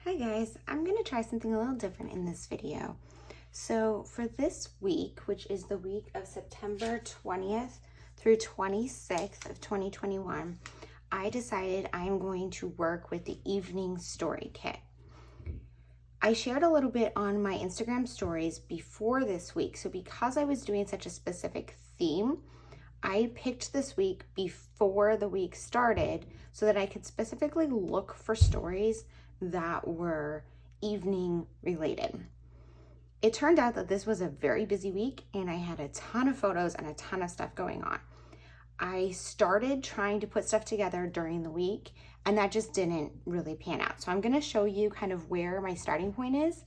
Hi guys, I'm going to try something a little different in this video. So for this week, which is the week of September 20th through 26th of 2021, I decided I'm going to work with the evening story kit. I shared a little bit on my Instagram stories before this week. So because I was doing such a specific theme, I picked this week before the week started so that I could specifically look for stories that were evening related. It turned out that this was a very busy week and I had a ton of photos and a ton of stuff going on. I started trying to put stuff together during the week and that just didn't really pan out. So I'm going to show you kind of where my starting point is,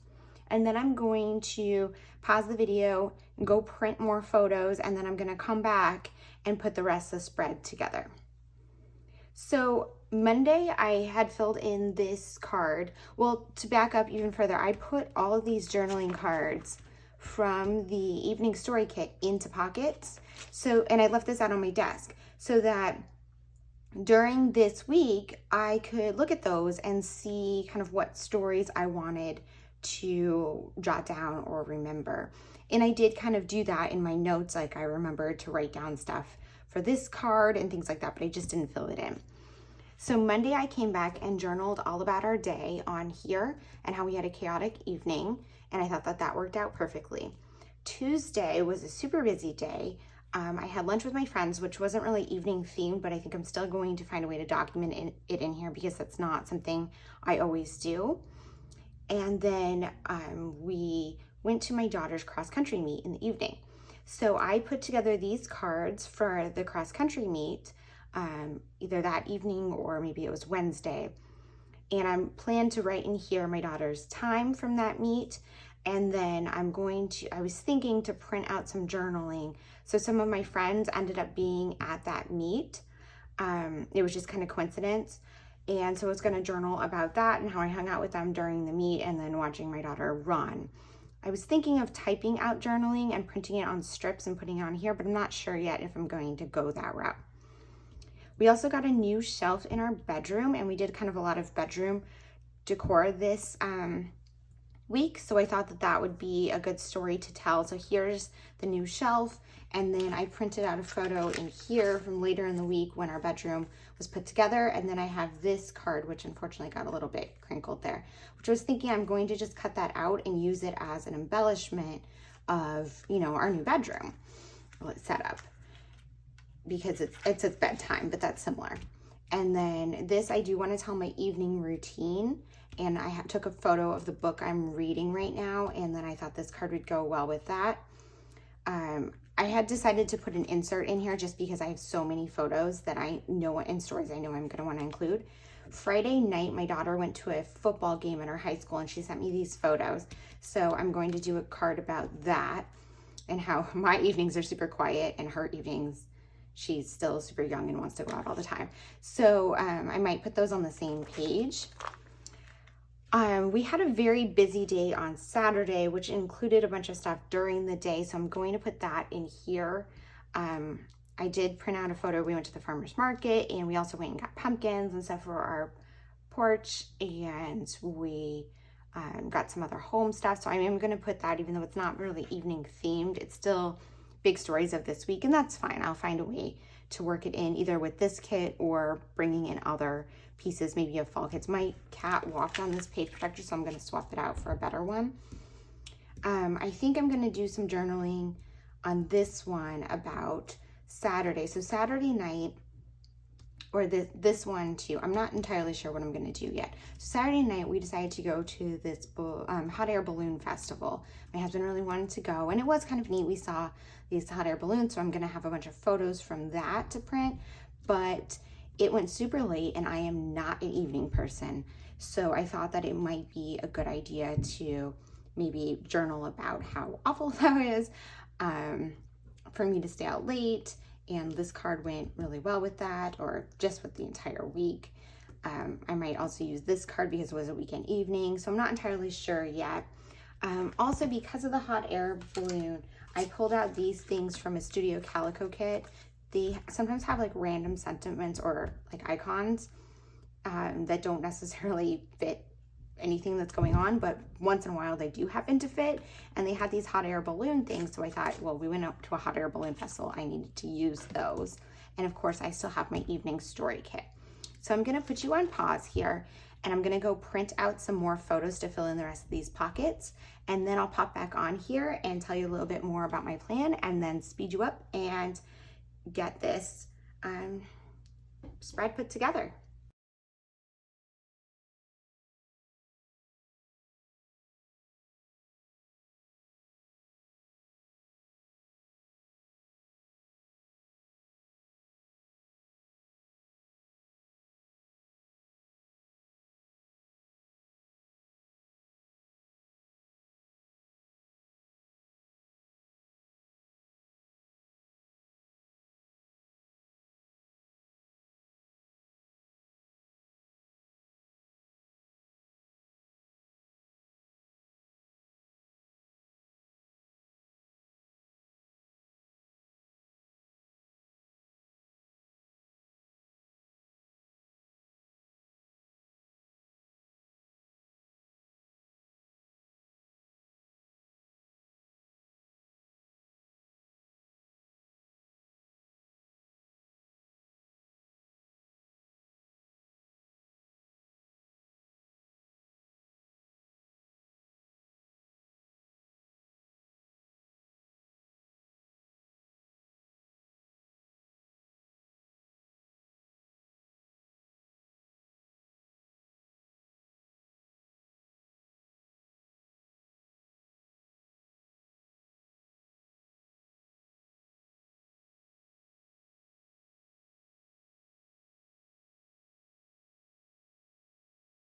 and then I'm going to pause the video and go print more photos, and then I'm going to come back and put the rest of the spread together. So Monday I had filled in this card. Well, to back up even further, I put all of these journaling cards from the evening story kit into pockets. And I left this out on my desk so that during this week I could look at those and see kind of what stories I wanted to jot down or remember. And I did kind of do that in my notes. Like I remembered to write down stuff for this card and things like that, but I just didn't fill it in. So Monday I came back and journaled all about our day on here and how we had a chaotic evening, and I thought that that worked out perfectly. Tuesday was a super busy day. I had lunch with my friends, which wasn't really evening themed, but I think I'm still going to find a way to document it in here because that's not something I always do. And then we went to my daughter's cross-country meet in the evening. So I put together these cards for the cross-country meet, either that evening or maybe it was Wednesday. And I'm planned to write in here my daughter's time from that meet. And then I was thinking to print out some journaling. So some of my friends ended up being at that meet. It was just kind of coincidence. And so I was going to journal about that and how I hung out with them during the meet and then watching my daughter run. I was thinking of typing out journaling and printing it on strips and putting it on here, but I'm not sure yet if I'm going to go that route. We also got a new shelf in our bedroom, and we did kind of a lot of bedroom decor this week. So I thought that that would be a good story to tell. So here's the new shelf. And then I printed out a photo in here from later in the week when our bedroom was put together. And then I have this card, which unfortunately got a little bit crinkled there, which I was thinking I'm going to just cut that out and use it as an embellishment of, our new bedroom setup, because it's its bedtime, but that's similar. And then this, I do want to tell my evening routine. And I took a photo of the book I'm reading right now. And then I thought this card would go well with that. I had decided to put an insert in here just because I have so many photos that I know and stories I know I'm going to want to include. Friday night, my daughter went to a football game at her high school and she sent me these photos. So I'm going to do a card about that and how my evenings are super quiet and her evenings, she's still super young and wants to go out all the time. So I might put those on the same page. We had a very busy day on Saturday, which included a bunch of stuff during the day. So I'm going to put that in here. I did print out a photo. We went to the farmer's market and we also went and got pumpkins and stuff for our porch. And we got some other home stuff. So I am going to put that, even though it's not really evening themed, it's still big stories of this week. And that's fine. I'll find a way to work it in either with this kit or bringing in other pieces, maybe of fall kits. My cat walked on this page protector, so I'm going to swap it out for a better one. I think I'm going to do some journaling on this one about Saturday. So Saturday night, or this one too, I'm not entirely sure what I'm going to do yet. So Saturday night, we decided to go to this hot air balloon festival. My husband really wanted to go, and it was kind of neat. We saw these hot air balloons, so I'm going to have a bunch of photos from that to print, but it went super late and I am not an evening person. So I thought that it might be a good idea to maybe journal about how awful that is for me to stay out late. And this card went really well with that, or just with the entire week. I might also use this card because it was a weekend evening. So I'm not entirely sure yet. Also, because of the hot air balloon, I pulled out these things from a Studio Calico kit. They sometimes have like random sentiments or like icons that don't necessarily fit anything that's going on, but once in a while they do happen to fit. And they had these hot air balloon things, so I thought, well, we went up to a hot air balloon festival, I needed to use those. And of course I still have my evening story kit. So I'm gonna put you on pause here, and I'm gonna go print out some more photos to fill in the rest of these pockets, and then I'll pop back on here and tell you a little bit more about my plan, and then speed you up and get this spread put together.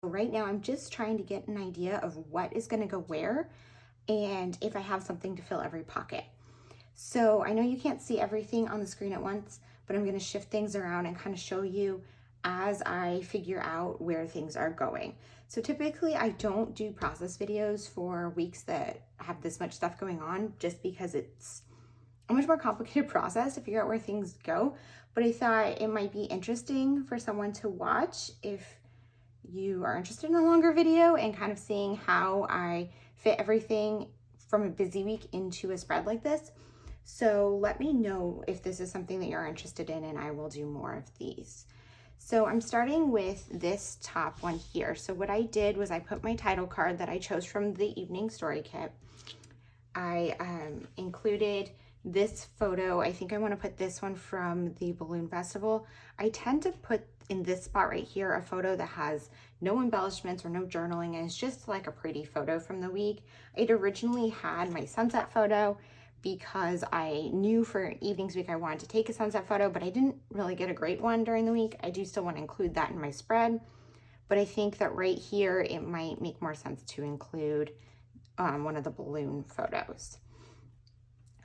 Right now, I'm just trying to get an idea of what is gonna go where and if I have something to fill every pocket. So I know you can't see everything on the screen at once, but I'm gonna shift things around and kind of show you as I figure out where things are going. So typically I don't do process videos for weeks that have this much stuff going on, just because it's a much more complicated process to figure out where things go. But I thought it might be interesting for someone to watch if you are interested in a longer video and kind of seeing how I fit everything from a busy week into a spread like this. So let me know if this is something that you're interested in, and I will do more of these. So I'm starting with this top one here. So what I did was I put my title card that I chose from the evening story kit. I included this photo. I think I want to put this one from the balloon festival. I tend to put in this spot right here a photo that has no embellishments or no journaling, and it's just like a pretty photo from the week. I'd originally had my sunset photo because I knew for evenings week I wanted to take a sunset photo, but I didn't really get a great one during the week. I do still want to include that in my spread, but I think that right here it might make more sense to include one of the balloon photos.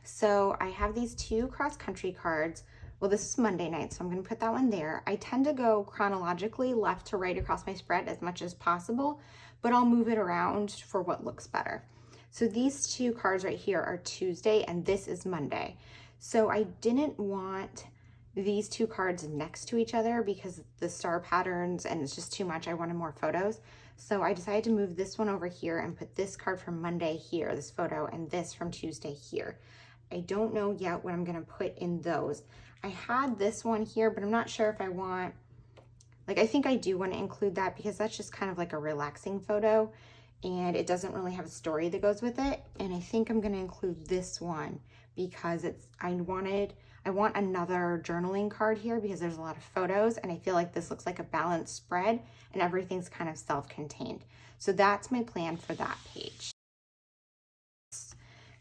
So I have these two cross-country cards. Well, this is Monday night, so I'm going to put that one there. I tend to go chronologically left to right across my spread as much as possible, but I'll move it around for what looks better. So these two cards right here are Tuesday, and this is Monday. So I didn't want these two cards next to each other because the star patterns, and it's just too much. I wanted more photos. So I decided to move this one over here and put this card from Monday here, this photo, and this from Tuesday here. I don't know yet what I'm gonna put in those. I had this one here, but I'm not sure if I want, like, I think I do want to include that because that's just kind of like a relaxing photo and it doesn't really have a story that goes with it. And I think I'm gonna include this one because I want another journaling card here because there's a lot of photos, and I feel like this looks like a balanced spread and everything's kind of self-contained. So that's my plan for that page.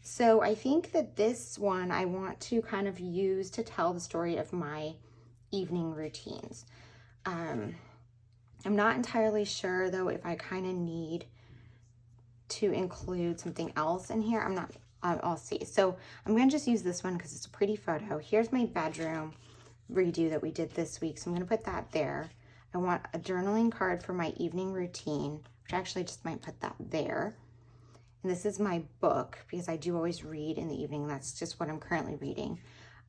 So I think that this one I want to kind of use to tell the story of my evening routines. I'm not entirely sure though if I kind of need to include something else in here. I'll see. So I'm gonna just use this one because it's a pretty photo. Here's my bedroom redo that we did this week. So I'm gonna put that there. I want a journaling card for my evening routine, which I actually just might put that there. And this is my book because I do always read in the evening. That's just what I'm currently reading.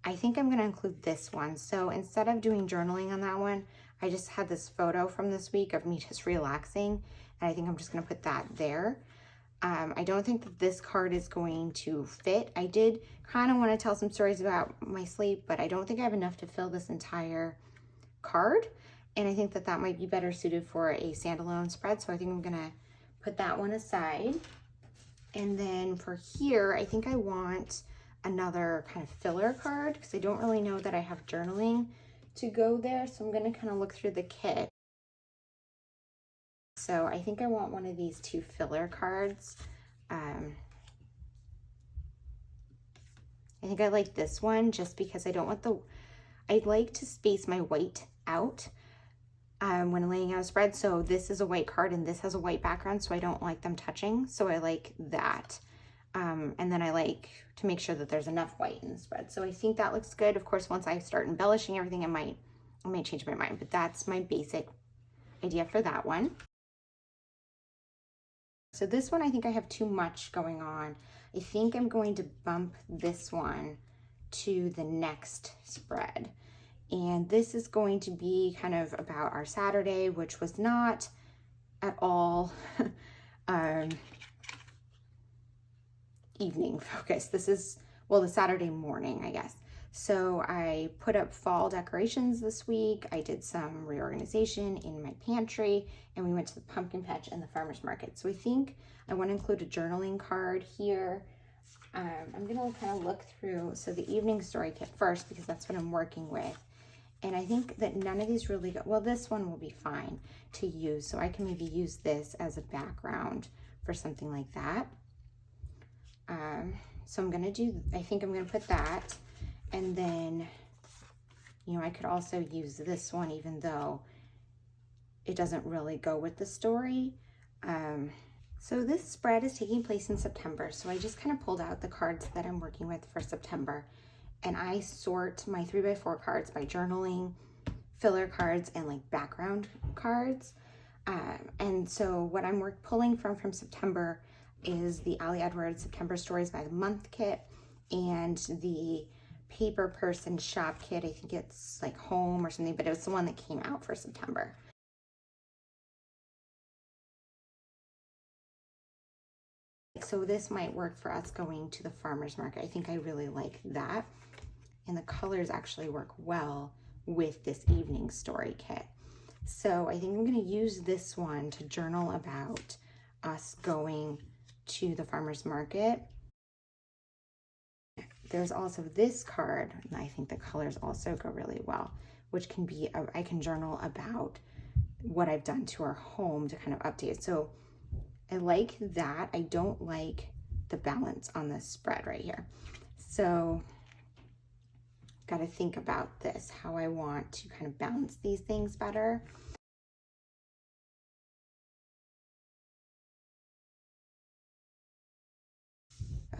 I think I'm gonna include this one. So instead of doing journaling on that one, I just had this photo from this week of me just relaxing. and I think I'm just going to put that there. I don't think that this card is going to fit. I did kind of want to tell some stories about my sleep, but I don't think I have enough to fill this entire card. And I think that that might be better suited for a standalone spread. So I think I'm going to put that one aside. And then for here, I think I want another kind of filler card because I don't really know that I have journaling to go there. So I'm going to kind of look through the kit. So I think I want one of these two filler cards. I think I like this one just because I don't want I'd like to space my white out when laying out a spread. So this is a white card and this has a white background, so I don't like them touching. So I like that. And then I like to make sure that there's enough white in the spread. So I think that looks good. Of course, once I start embellishing everything, I might change my mind, but that's my basic idea for that one. So this one, I think I have too much going on. I think I'm going to bump this one to the next spread. And this is going to be kind of about our Saturday, which was not at all evening focus. This is, well, the Saturday morning, I guess. So I put up fall decorations this week. I did some reorganization in my pantry, and we went to the pumpkin patch and the farmer's market. So I think I want to include a journaling card here. I'm going to kind of look through, so the evening story kit first, because that's what I'm working with. And I think that none of these really go, well, this one will be fine to use. So I can maybe use this as a background for something like that. So I'm going to do, I think I'm going to put that. And then, you know, I could also use this one, even though it doesn't really go with the story. So this spread is taking place in September. So I just kind of pulled out the cards that I'm working with for September. And I sort my 3x4 cards by journaling, filler cards, and like background cards. And so what I'm pulling from September is the Ali Edwards September Stories by the Month kit and the Paper Person Shop kit. I think it's like Home or something, but it was the one that came out for September. So this might work for us going to the farmer's market. I think I really like that. And the colors actually work well with this evening story kit. So I think I'm going to use this one to journal about us going to the farmer's market. There's also this card, and I think the colors also go really well, which can be, I can journal about what I've done to our home to kind of update. So I like that. I don't like the balance on this spread right here. So got to think about this, how I want to kind of balance these things better.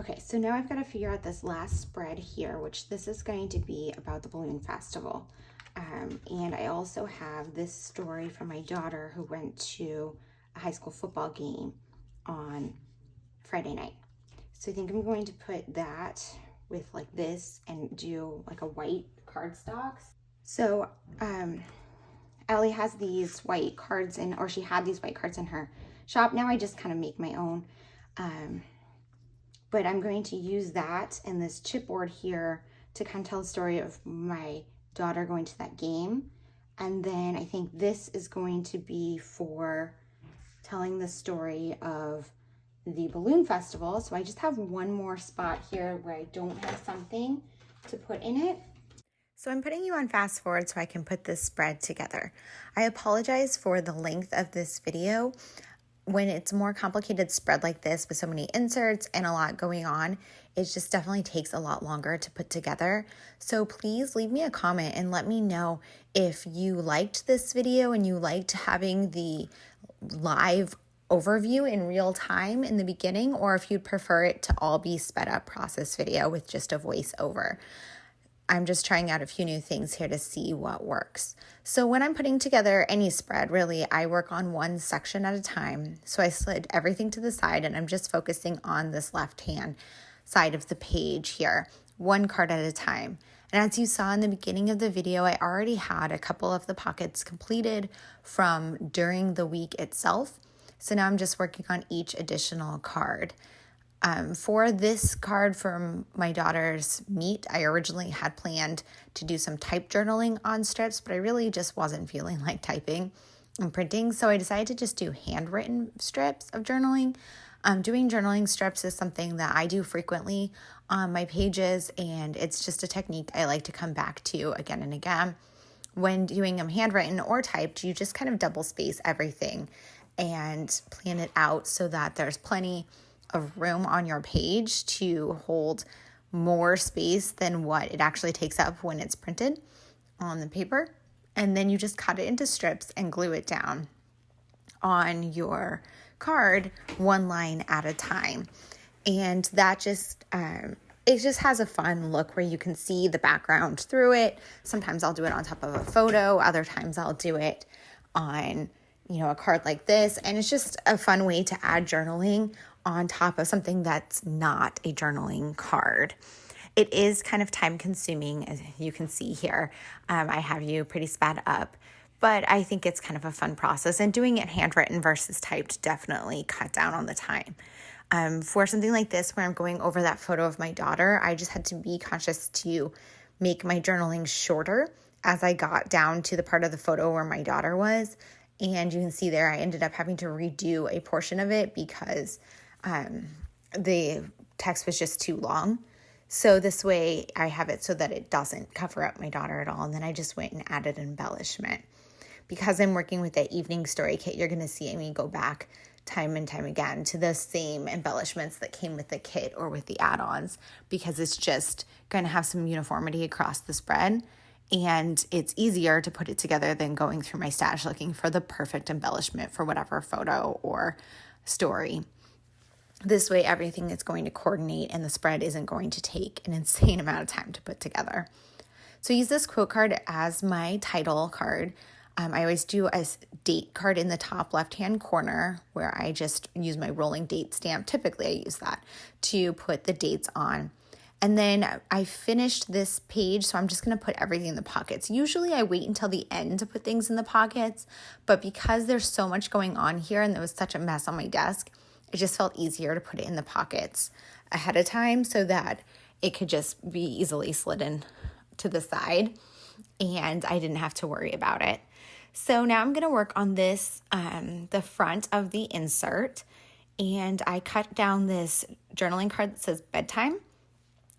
Okay, so now I've got to figure out this last spread here, which this is going to be about the balloon festival. And I also have this story from my daughter who went to a high school football game on Friday night. So I think I'm going to put that with like this and do like a white cardstock. So Ellie has these white cards or she had these white cards in her shop. Now I just kind of make my own. But I'm going to use that and this chipboard here to kind of tell the story of my daughter going to that game. And then I think this is going to be for telling the story of the balloon festival. So I just have one more spot here where I don't have something to put in it. So I'm putting you on fast forward so I can put this spread together. I apologize for the length of this video. When it's a more complicated spread like this with so many inserts and a lot going on, it just definitely takes a lot longer to put together. So please leave me a comment and let me know if you liked this video and you liked having the live overview in real time in the beginning, or if you'd prefer it to all be sped up process video with just a voiceover. I'm just trying out a few new things here to see what works. So when I'm putting together any spread, really, I work on one section at a time. So I slid everything to the side and I'm just focusing on this left-hand side of the page here, one card at a time. And as you saw in the beginning of the video, I already had a couple of the pockets completed from during the week itself. So now I'm just working on each additional card. For this card from my daughter's meet, I originally had planned to do some type journaling on strips, but I really just wasn't feeling like typing and printing. So I decided to just do handwritten strips of journaling. Doing journaling strips is something that I do frequently on my pages, and it's just a technique I like to come back to again and again. When doing them handwritten or typed, you just kind of double space everything and plan it out so that there's plenty of room on your page to hold more space than what it actually takes up when it's printed on the paper. And then you just cut it into strips and glue it down on your card one line at a time. And that just it just has a fun look where you can see the background through it. Sometimes I'll do it on top of a photo. Other times I'll do it on, a card like this. And it's just a fun way to add journaling on top of something that's not a journaling card. It is kind of time consuming, as you can see here. I have you pretty sped up, but I think it's kind of a fun process. And doing it handwritten versus typed definitely cut down on the time. For something like this, where I'm going over that photo of my daughter, I just had to be conscious to make my journaling shorter as I got down to the part of the photo where my daughter was. And you can see there, I ended up having to redo a portion of it because the text was just too long. So this way I have it so that it doesn't cover up my daughter at all. And then I just went and added embellishment. Because I'm working with the evening story kit, you're going to see me go back time and time again to the same embellishments that came with the kit or with the add-ons, because it's just going to have some uniformity across the spread, and it's easier to put it together than going through my stash looking for the perfect embellishment for whatever photo or story. This way everything is going to coordinate and the spread isn't going to take an insane amount of time to put together. So I use this quote card as my title card. I always do a date card in the top left-hand corner where I just use my rolling date stamp. Typically, I use that to put the dates on. And then I finished this page, so I'm just going to put everything in the pockets. Usually, I wait until the end to put things in the pockets, but because there's so much going on here and there was such a mess on my desk, it just felt easier to put it in the pockets ahead of time so that it could just be easily slid in to the side and I didn't have to worry about it. So now I'm going to work on this, the front of the insert, and I cut down this journaling card that says bedtime,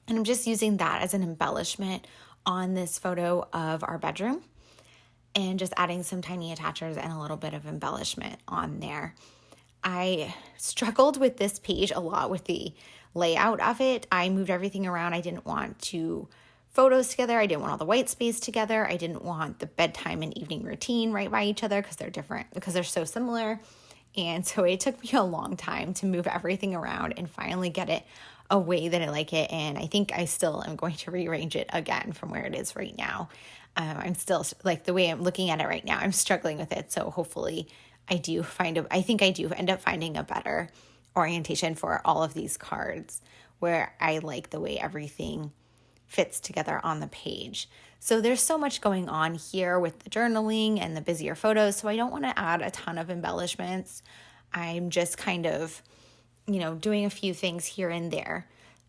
and I'm just using that as an embellishment on this photo of our bedroom and just adding some tiny attachers and a little bit of embellishment on there. I struggled with this page a lot with the layout of it. I moved everything around. I didn't want photos together. I didn't want all the white space together. I didn't want the bedtime and evening routine right by each other because they're different, because they're so similar. And so it took me a long time to move everything around and finally get it a way that I like it. And I think I still am going to rearrange it again from where it is right now. I'm still, like, the way I'm looking at it right now, I'm struggling with it. So hopefully I do end up finding a better orientation for all of these cards where I like the way everything fits together on the page. So there's so much going on here with the journaling and the busier photos, so I don't want to add a ton of embellishments. I'm just kind of, doing a few things here and there.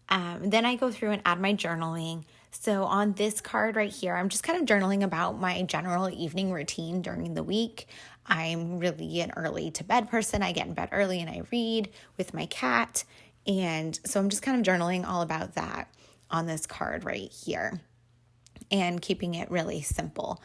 Then I go through and add my journaling. So on this card right here, I'm just kind of journaling about my general evening routine during the week. I'm really an early to bed person. I get in bed early and I read with my cat. And so I'm just kind of journaling all about that on this card right here and keeping it really simple.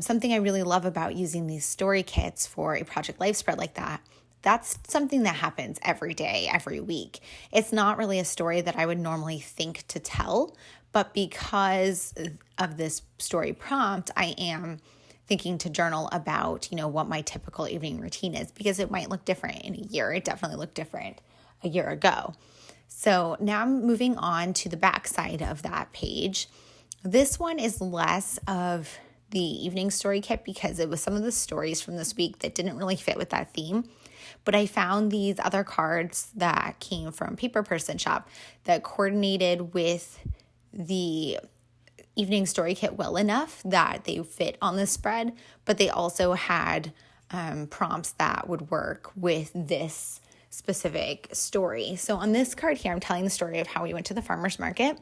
Something I really love about using these story kits for a Project Life spread like that, that's something that happens every day, every week. It's not really a story that I would normally think to tell, but because of this story prompt, I am thinking to journal about, what my typical evening routine is, because it might look different in a year. It definitely looked different a year ago. So now I'm moving on to the back side of that page. This one is less of the evening story kit because it was some of the stories from this week that didn't really fit with that theme. But I found these other cards that came from Paper Person Shop that coordinated with the evening story kit well enough that they fit on the spread, but they also had prompts that would work with this specific story. So on this card here, I'm telling the story of how we went to the farmer's market.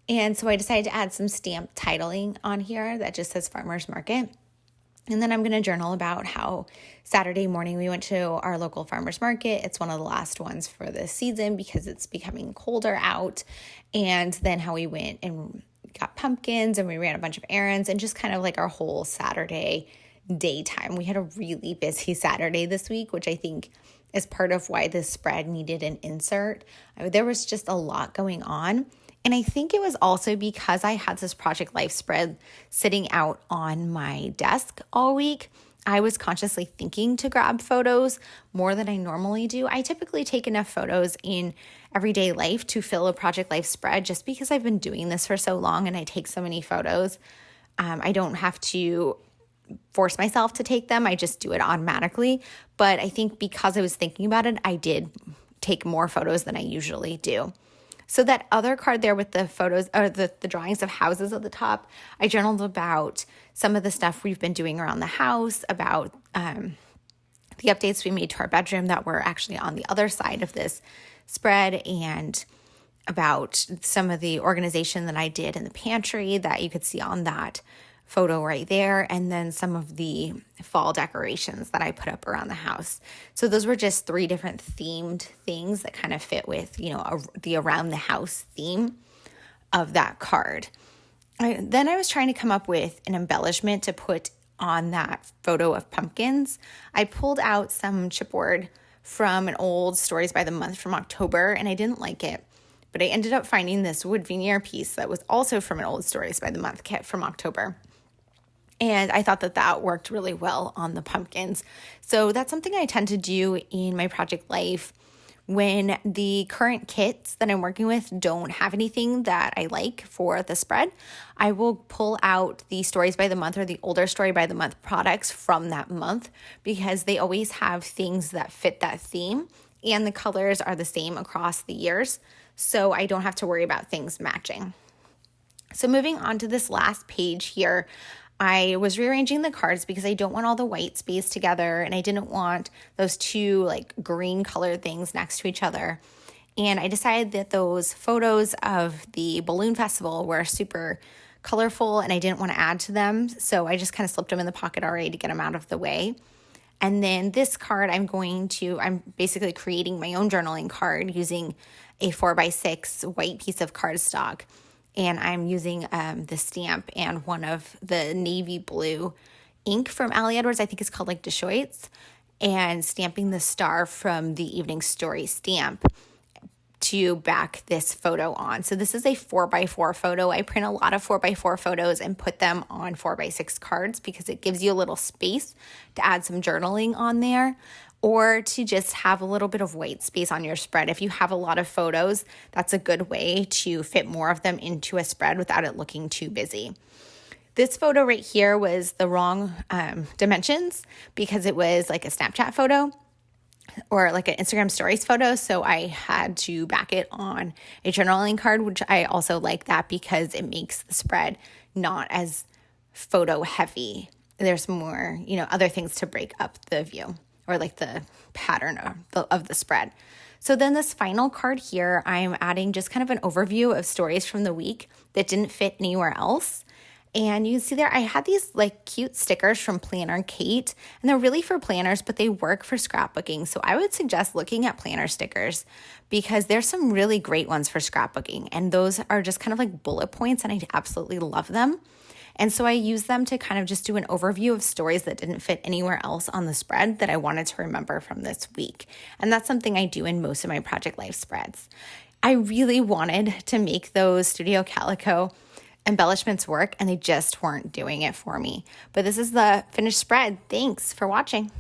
And so I decided to add some stamp titling on here that just says farmer's market. And then I'm going to journal about how Saturday morning we went to our local farmer's market. It's one of the last ones for the season because it's becoming colder out. And then how we went and got pumpkins and we ran a bunch of errands and just kind of like our whole Saturday daytime. We had a really busy Saturday this week, which I think is part of why this spread needed an insert. There was just a lot going on. And I think it was also because I had this Project Life spread sitting out on my desk all week. I was consciously thinking to grab photos more than I normally do. I typically take enough photos in everyday life to fill a Project Life spread just because I've been doing this for so long and I take so many photos. I don't have to force myself to take them. I just do it automatically. But I think because I was thinking about it, I did take more photos than I usually do. So that other card there with the photos or the drawings of houses at the top, I journaled about some of the stuff we've been doing around the house, about the updates we made to our bedroom that were actually on the other side of this spread, and about some of the organization that I did in the pantry that you could see on that photo right there, and then some of the fall decorations that I put up around the house. So those were just 3 different themed things that kind of fit with, the around the house theme of that card. Then I was trying to come up with an embellishment to put on that photo of pumpkins. I pulled out some chipboard from an old Stories by the Month from October, and I didn't like it. But I ended up finding this wood veneer piece that was also from an old Stories by the Month kit from October. And I thought that worked really well on the pumpkins. So that's something I tend to do in my Project Life when the current kits that I'm working with don't have anything that I like for the spread. I will pull out the Stories by the Month or the older Story by the Month products from that month because they always have things that fit that theme and the colors are the same across the years. So I don't have to worry about things matching. So moving on to this last page here, I was rearranging the cards because I don't want all the white space together and I didn't want those 2 green colored things next to each other. And I decided that those photos of the balloon festival were super colorful and I didn't want to add to them. So I just kind of slipped them in the pocket already to get them out of the way. And then this card, I'm basically creating my own journaling card using a 4x6 white piece of cardstock. And I'm using the stamp and one of the navy blue ink from Ali Edwards. I think it's called Deschutes, and stamping the star from the Evening Story stamp to back this photo on. So this is a 4x4 photo. I print a lot of 4x4 photos and put them on 4x6 cards because it gives you a little space to add some journaling on there, or to just have a little bit of white space on your spread. If you have a lot of photos, that's a good way to fit more of them into a spread without it looking too busy. This photo right here was the wrong dimensions because it was like a Snapchat photo or like an Instagram stories photo. So I had to back it on a journaling card, which I also like that because it makes the spread not as photo heavy. There's more, other things to break up the view, or the pattern of the spread. So then this final card here, I'm adding just kind of an overview of stories from the week that didn't fit anywhere else. And you can see there, I had these cute stickers from Planner Kate, and they're really for planners, but they work for scrapbooking. So I would suggest looking at planner stickers because there's some really great ones for scrapbooking. And those are just kind of bullet points, and I absolutely love them. And so I used them to kind of just do an overview of stories that didn't fit anywhere else on the spread that I wanted to remember from this week. And that's something I do in most of my Project Life spreads. I really wanted to make those Studio Calico embellishments work, and they just weren't doing it for me. But this is the finished spread. Thanks for watching.